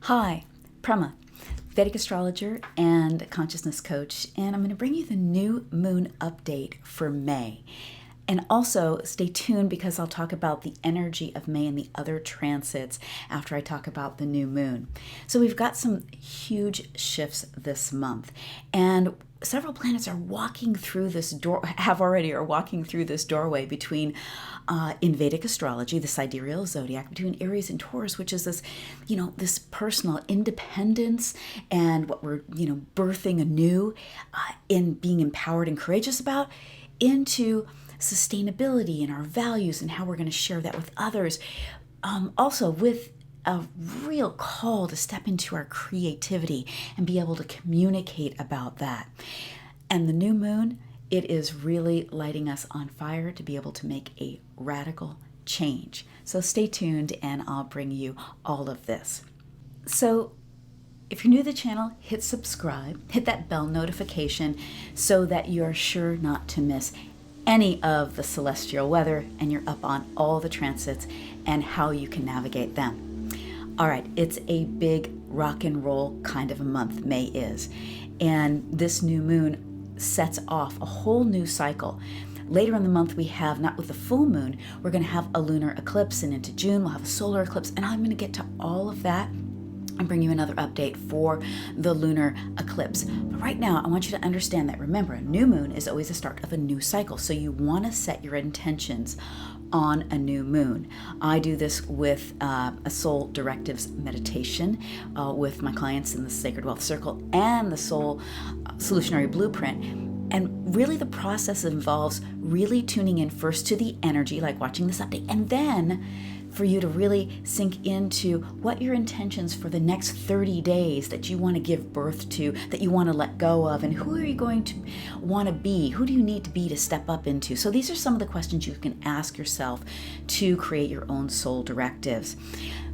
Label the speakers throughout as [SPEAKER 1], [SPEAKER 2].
[SPEAKER 1] Hi, Prema, Vedic Astrologer and Consciousness Coach, and I'm going to bring you the new moon update for May. And also stay tuned because I'll talk about the energy of May and the other transits after I talk about the new moon. So we've got some huge shifts this month, and several planets are walking through this are walking through this doorway between, in Vedic astrology, the sidereal zodiac, between Aries and Taurus, which is this, this personal independence and what we're, birthing anew, in being empowered and courageous about, into sustainability and our values and how we're going to share that with others. Also with a real call to step into our creativity and be able to communicate about that. And the new moon, it is really lighting us on fire to be able to make a radical change. So stay tuned and I'll bring you all of this. So if you're new to the channel, hit subscribe, hit that bell notification so that you're sure not to miss any of the celestial weather and you're up on all the transits and how you can navigate them. All right, it's a big rock and roll kind of a month, May is. And this new moon sets off a whole new cycle. Later in the month, we have, not with the full moon, we're going to have a lunar eclipse, and into June, we'll have a solar eclipse. And I'm going to get to all of that and bring you another update for the lunar eclipse. But right now, I want you to understand that, remember, a new moon is always the start of a new cycle. So you want to set your intentions on a new moon. I do this with a soul directives meditation with my clients in the Sacred Wealth Circle and the Soul Solutionary Blueprint. And really the process involves really tuning in first to the energy, like watching this update, and then for you to really sink into what your intentions for the next 30 days that you want to give birth to, that you want to let go of, and who are you going to want to be? Who do you need to be to step up into? So these are some of the questions you can ask yourself to create your own soul directives.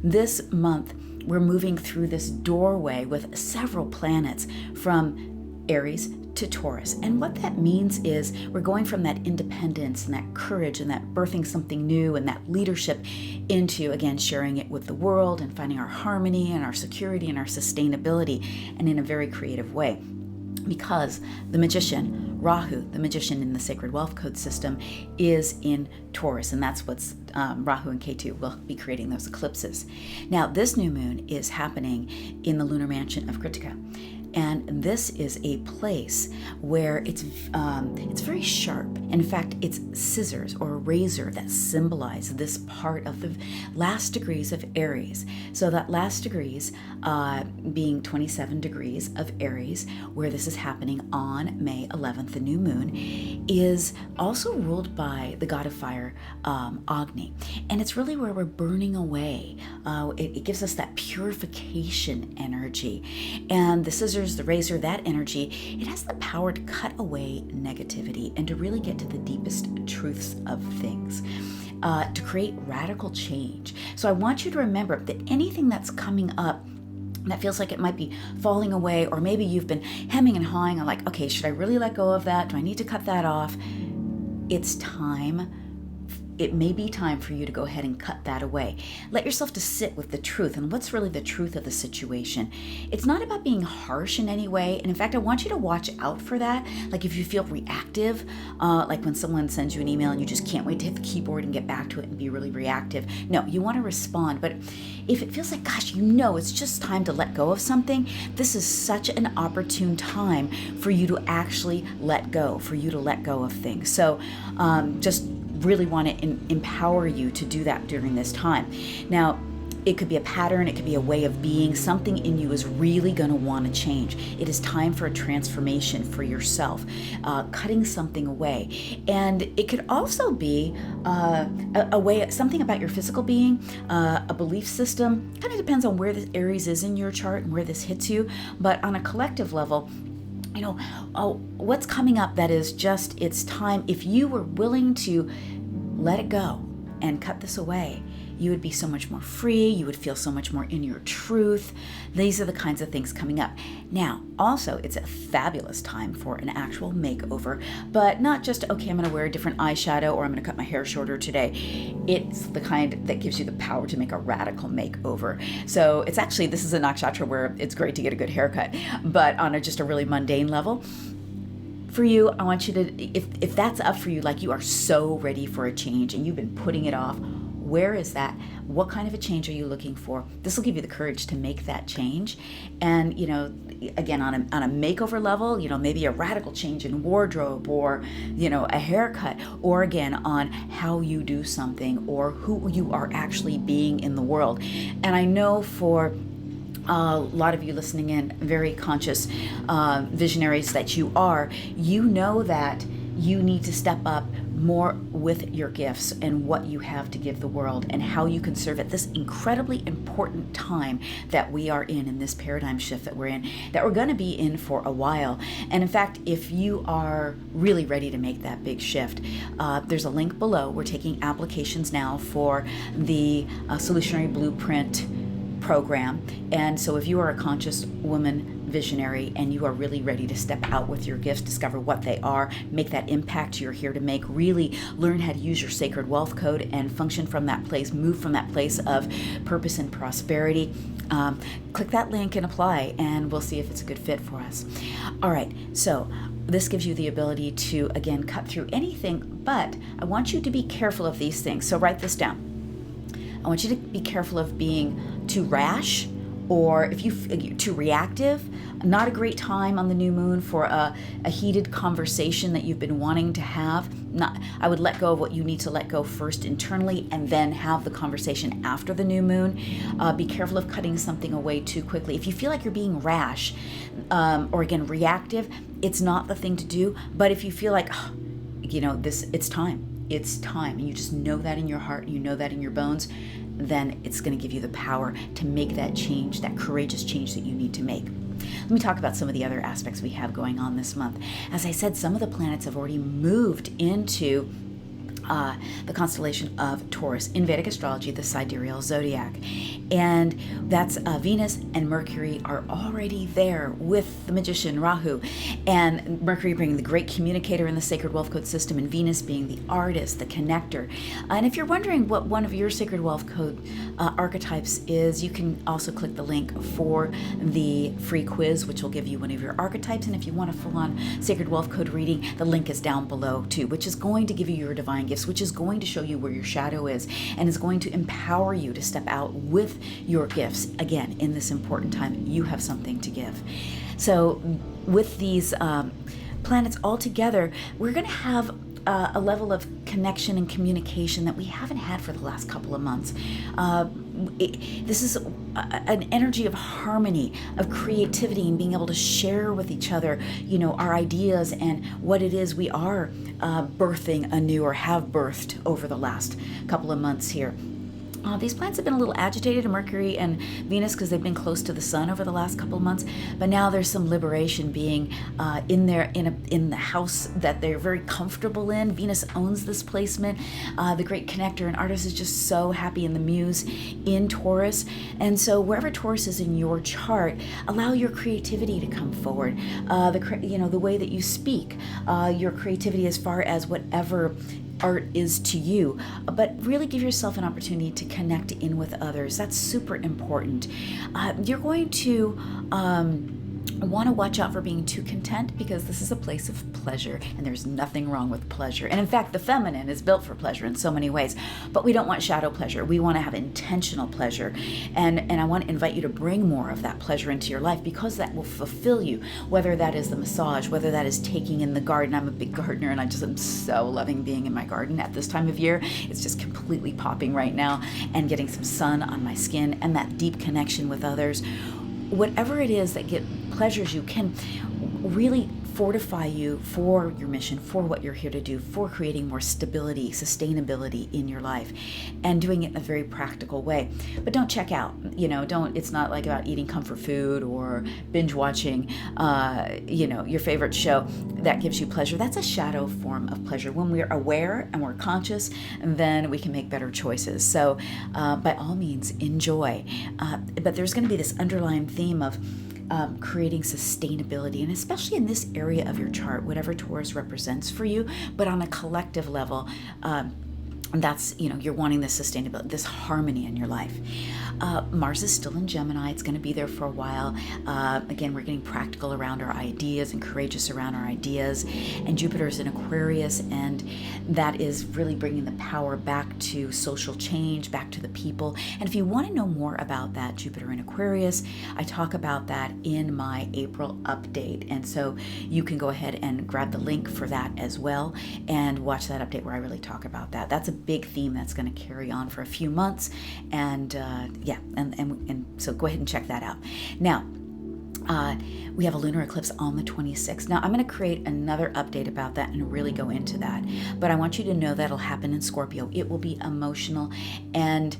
[SPEAKER 1] This month, we're moving through this doorway with several planets from Aries to Taurus. And what that means is we're going from that independence and that courage and that birthing something new and that leadership into, again, sharing it with the world and finding our harmony and our security and our sustainability, and in a very creative way. Because the magician, Rahu, the magician in the Sacred Wealth Code system, is in Taurus, and that's what's Rahu and Ketu will be creating those eclipses. Now, this new moon is happening in the lunar mansion of Krittika. And this is a place where it's very sharp. In fact, it's scissors or a razor that symbolize this part of the last degrees of Aries. So that last degrees being 27 degrees of Aries, where this is happening on May 11th, the new moon, is also ruled by the god of fire, Agni. And it's really where we're burning away. It gives us that purification energy. And the scissors, the razor, that energy, it has the power to cut away negativity and to really get to the deepest truths of things, to create radical change. So I want you to remember that anything that's coming up that feels like it might be falling away, or maybe you've been hemming and hawing on, like, okay, should I really let go of that? Do I need to cut that off? It's time. It may be time for you to go ahead and cut that away. Let yourself to sit with the truth. And what's really the truth of the situation? It's not about being harsh in any way. And in fact, I want you to watch out for that. Like if you feel reactive, like when someone sends you an email and you just can't wait to hit the keyboard and get back to it and be really reactive. No, you want to respond. But if it feels like, gosh, it's just time to let go of something, this is such an opportune time for you to actually let go, for you to let go of things. So just really want to empower you to do that during this time. Now, it could be a pattern, it could be a way of being. Something in you is really going to want to change. It is time for a transformation for yourself, cutting something away. And it could also be a way, something about your physical being, a belief system. Kind of depends on where the Aries is in your chart and where this hits you. But on a collective level, what's coming up that is just, it's time. If you were willing to let it go and cut this away, You would be so much more free. You would feel so much more in your truth. These are the kinds of things coming up. Now, also, it's a fabulous time for an actual makeover, but not just, okay, I'm going to wear a different eyeshadow or I'm going to cut my hair shorter today. It's the kind that gives you the power to make a radical makeover. So it's actually, this is a nakshatra where it's great to get a good haircut, but on just a really mundane level. For you, I want you to, if that's up for you, like you are so ready for a change and you've been putting it off, where is that? What kind of a change are you looking for? This will give you the courage to make that change. And, again, on a makeover level, maybe a radical change in wardrobe or, a haircut, or again, on how you do something or who you are actually being in the world. And I know for a lot of you listening in, very conscious visionaries that you are, you know that you need to step up more with your gifts and what you have to give the world and how you can serve at this incredibly important time that we are in this paradigm shift that we're in, that we're going to be in for a while. And in fact, if you are really ready to make that big shift, there's a link below. We're taking applications now for the Solutionary Blueprint program. And so if you are a conscious woman visionary and you are really ready to step out with your gifts, discover what they are, make that impact you're here to make, really learn how to use your sacred wealth code and function from that place, move from that place of purpose and prosperity, click that link and apply, and we'll see if it's a good fit for us. All right, so this gives you the ability to, again, cut through anything, but I want you to be careful of these things. So write this down. I want you to be careful of being too rash, or if you too reactive. Not a great time on the new moon for a heated conversation that you've been wanting to have. I would let go of what you need to let go first internally and then have the conversation after the new moon. Be careful of cutting something away too quickly. If you feel like you're being rash or again reactive, it's not the thing to do. But if you feel like, it's time. It's time, and you just know that in your heart, you know that in your bones, then it's going to give you the power to make that change, that courageous change that you need to make. Let me talk about some of the other aspects we have going on this month. As I said, some of the planets have already moved into the constellation of Taurus in Vedic astrology, the sidereal zodiac. And that's Venus and Mercury are already there with the magician Rahu. And Mercury being the great communicator in the Sacred Wealth Code system, and Venus being the artist, the connector. And if you're wondering what one of your Sacred Wealth Code archetypes is, you can also click the link for the free quiz, which will give you one of your archetypes. And if you want a full-on Sacred Wealth Code reading, the link is down below too, which is going to give you your divine gifts, which is going to show you where your shadow is and is going to empower you to step out with your gifts. Again, in this important time, you have something to give. So with these planets all together, we're going to have a level of connection and communication that we haven't had for the last couple of months. This is an energy of harmony, of creativity, and being able to share with each other, our ideas and what it is we are birthing anew or have birthed over the last couple of months here. These planets have been a little agitated, Mercury and Venus, because they've been close to the sun over the last couple of months. But now there's some liberation being in the house that they're very comfortable in. Venus owns this placement. The great connector and artist is just so happy in the muse in Taurus. And so wherever Taurus is in your chart, allow your creativity to come forward. The way that you speak, your creativity as far as whatever art is to you, but really give yourself an opportunity to connect in with others. That's super important. You're going to want to watch out for being too content, because this is a place of pleasure, and there's nothing wrong with pleasure. And in fact, the feminine is built for pleasure in so many ways, but we don't want shadow pleasure. We want to have intentional pleasure. And I want to invite you to bring more of that pleasure into your life, because that will fulfill you, whether that is the massage, whether that is taking in the garden. I'm a big gardener, and I'm so loving being in my garden at this time of year. It's just completely popping right now, and getting some sun on my skin and that deep connection with others. Whatever it is that pleasures you can really fortify you for your mission, for what you're here to do, for creating more stability, sustainability in your life, and doing it in a very practical way. But don't check out, it's not like about eating comfort food or binge watching, your favorite show that gives you pleasure. That's a shadow form of pleasure. When we're aware and we're conscious, then we can make better choices. So by all means, enjoy. But there's going to be this underlying theme of creating sustainability, and especially in this area of your chart, whatever Taurus represents for you, but on a collective level, that's, you're wanting this sustainability, this harmony in your life. Mars is still in Gemini. It's going to be there for a while. Again, we're getting practical around our ideas and courageous around our ideas. And Jupiter's in Aquarius, and that is really bringing the power back to social change, back to the people. And if you want to know more about that, Jupiter in Aquarius, I talk about that in my April update. And so you can go ahead and grab the link for that as well and watch that update where I really talk about that. That's a big theme that's going to carry on for a few months. And and so go ahead and check that out. Now, we have a lunar eclipse on the 26th. Now, I'm going to create another update about that and really go into that. But I want you to know that'll happen in Scorpio. It will be emotional, and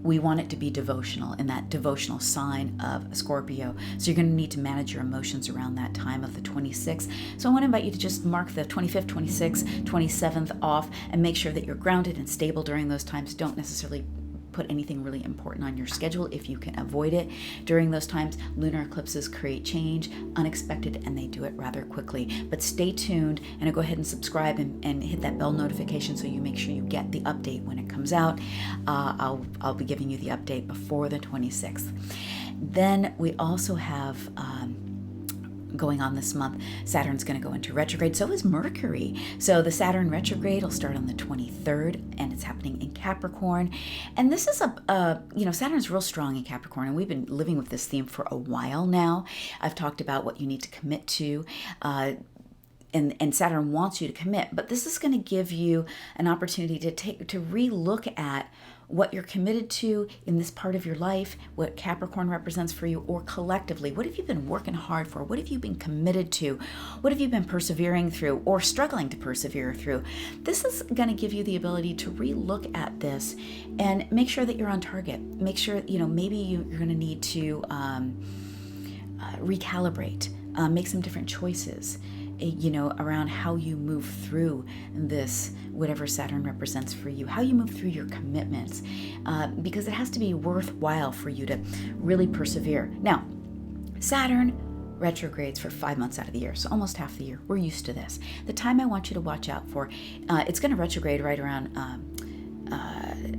[SPEAKER 1] we want it to be devotional, in that devotional sign of Scorpio. So you're going to need to manage your emotions around that time of the 26th. So I want to invite you to just mark the 25th, 26th, 27th off and make sure that you're grounded and stable during those times. Don't necessarily put anything really important on your schedule if you can avoid it. During those times, lunar eclipses create change, unexpected, and they do it rather quickly. But stay tuned, and go ahead and subscribe and hit that bell notification so you make sure you get the update when it comes out. I'll be giving you the update before the 26th. Then we also have going on this month, Saturn's going to go into retrograde. So is Mercury. So the Saturn retrograde will start on the 23rd, and it's happening in Capricorn. And this is Saturn's real strong in Capricorn, and we've been living with this theme for a while now. I've talked about what you need to commit to. And Saturn wants you to commit, but this is going to give you an opportunity to re-look at what you're committed to in this part of your life, what Capricorn represents for you, or collectively. What have you been working hard for? What have you been committed to? What have you been persevering through or struggling to persevere through? This is going to give you the ability to re-look at this and make sure that you're on target. Make sure, maybe you're going to need to recalibrate, make some different choices, around how you move through this, whatever Saturn represents for you, how you move through your commitments, because it has to be worthwhile for you to really persevere. Now, Saturn retrogrades for 5 months out of the year, so almost half the year. We're used to this. The time I want you to watch out for, it's going to retrograde right around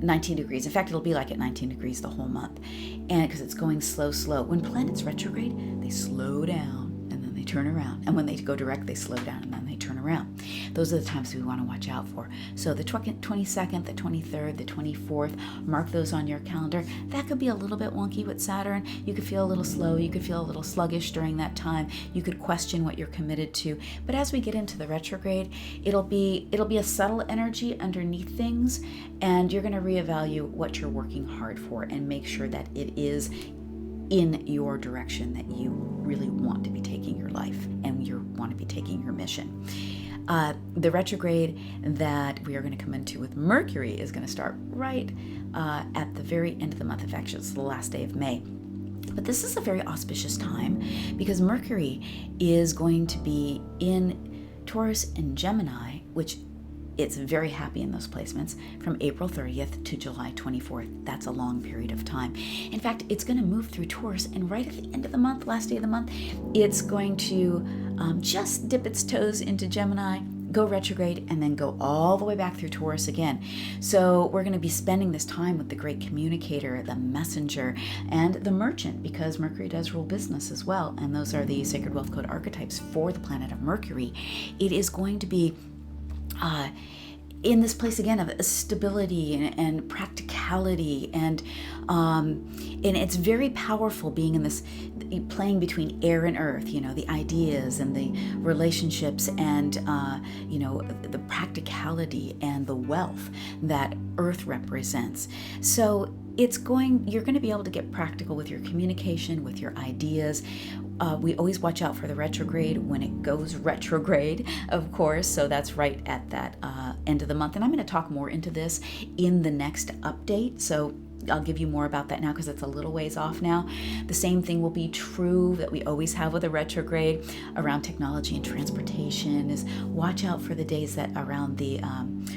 [SPEAKER 1] 19 degrees. In fact, it'll be like at 19 degrees the whole month, and because it's going slow. When planets retrograde, they slow down, turn around, and when they go direct, they slow down, and then they turn around. Those are the times we want to watch out for. So the 22nd, the 23rd, the 24th, mark those on your calendar. That could be a little bit wonky with Saturn. You could feel a little slow. You could feel a little sluggish during that time. You could question what you're committed to. But as we get into the retrograde, it'll be a subtle energy underneath things, and you're going to reevaluate what you're working hard for and make sure that it is in your direction that you really want to be taking your life and you want to be taking your mission. The retrograde that we are going to come into with Mercury is going to start right at the very end of the month. In fact, it's the last day of May. But this is a very auspicious time because Mercury is going to be in Taurus and Gemini, which it's very happy in those placements from April 30th to July 24th. That's a long period of time. In fact, it's going to move through Taurus, and right at the end of the month, last day of the month, it's going to just dip its toes into Gemini, go retrograde, and then go all the way back through Taurus again. So we're going to be spending this time with the great communicator, the messenger, and the merchant, because Mercury does rule business as well, and those are the Sacred Wealth Code Archetypes for the planet of Mercury. It is going to be in this place again of stability and practicality, and it's very powerful being in this, playing between air and earth, the ideas and the relationships and the practicality and the wealth that earth represents. So you're going to be able to get practical with your communication, with your ideas. We always watch out for the retrograde when it goes retrograde, of course. So that's right at that end of the month. And I'm going to talk more into this in the next update. So I'll give you more about that now because it's a little ways off now. The same thing will be true that we always have with a retrograde around technology and transportation, is watch out for the days that around the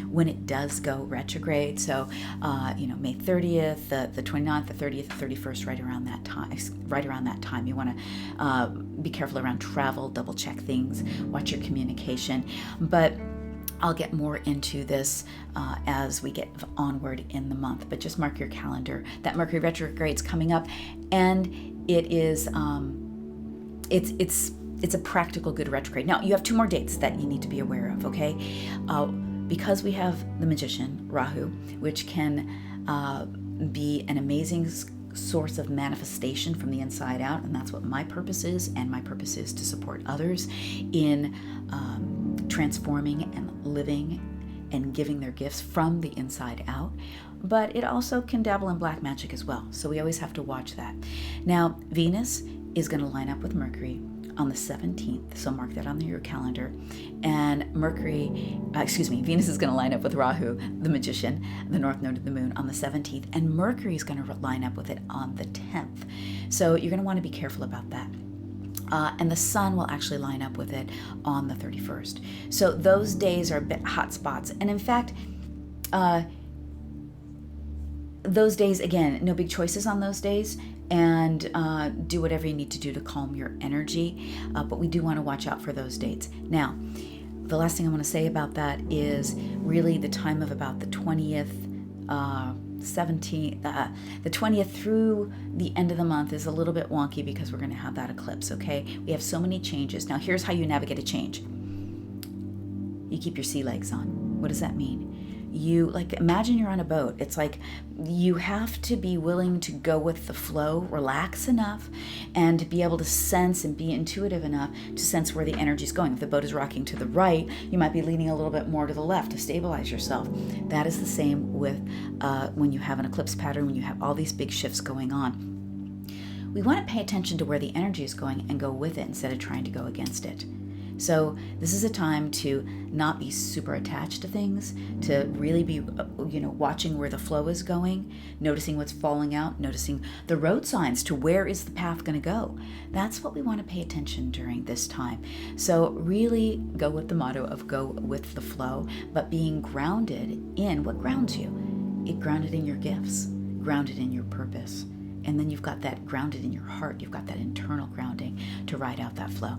[SPEAKER 1] when it does go retrograde. So May 30th, the 29th, the 30th, the 31st, right around that time. You want to be careful around travel, double check things, watch your communication. But I'll get more into this as we get onward in the month, but just mark your calendar. That Mercury retrograde's coming up, and it is it's a practical good retrograde. Now you have 2 more dates that you need to be aware of. Okay, because we have the Magician Rahu, which can be an amazing source of manifestation from the inside out, and that's what my purpose is, and my purpose is to support others in transforming and living and giving their gifts from the inside out. But it also can dabble in black magic as well, so we always have to watch that. Now Venus is going to line up with Mercury on the 17th, so mark that on your calendar. And Venus is going to line up with Rahu, the Magician, the north node of the moon, on the 17th, and Mercury is going to line up with it on the 10th. So you're going to want to be careful about that. And the sun will actually line up with it on the 31st. So those days are a bit hot spots. And in fact, those days, again, no big choices on those days, and do whatever you need to do to calm your energy. But we do want to watch out for those dates. Now, the last thing I want to say about that is really the time of about the 20th, 17th, the 20th through the end of the month is a little bit wonky because we're going to have that eclipse, okay? We have so many changes. Now, here's how you navigate a change. You keep your sea legs on. What does that mean? Imagine you're on a boat. It's like you have to be willing to go with the flow, relax enough, and to be able to sense and be intuitive enough to sense where the energy is going. If the boat is rocking to the right, you might be leaning a little bit more to the left to stabilize yourself. That is the same with when you have an eclipse pattern, when you have all these big shifts going on. We want to pay attention to where the energy is going and go with it instead of trying to go against it. So this is a time to not be super attached to things, to really be, watching where the flow is going, noticing what's falling out, noticing the road signs to where is the path going to go. That's what we want to pay attention during this time. So really go with the motto of go with the flow, but being grounded in what grounds you. It grounded in your gifts, grounded in your purpose. And then you've got that grounded in your heart. You've got that internal grounding to ride out that flow.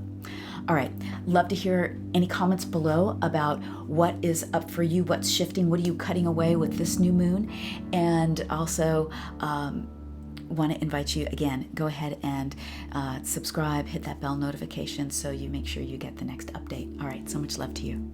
[SPEAKER 1] All right. Love to hear any comments below about what is up for you, what's shifting, what are you cutting away with this new moon? And also want to invite you, again, go ahead and subscribe, hit that bell notification so you make sure you get the next update. All right. So much love to you.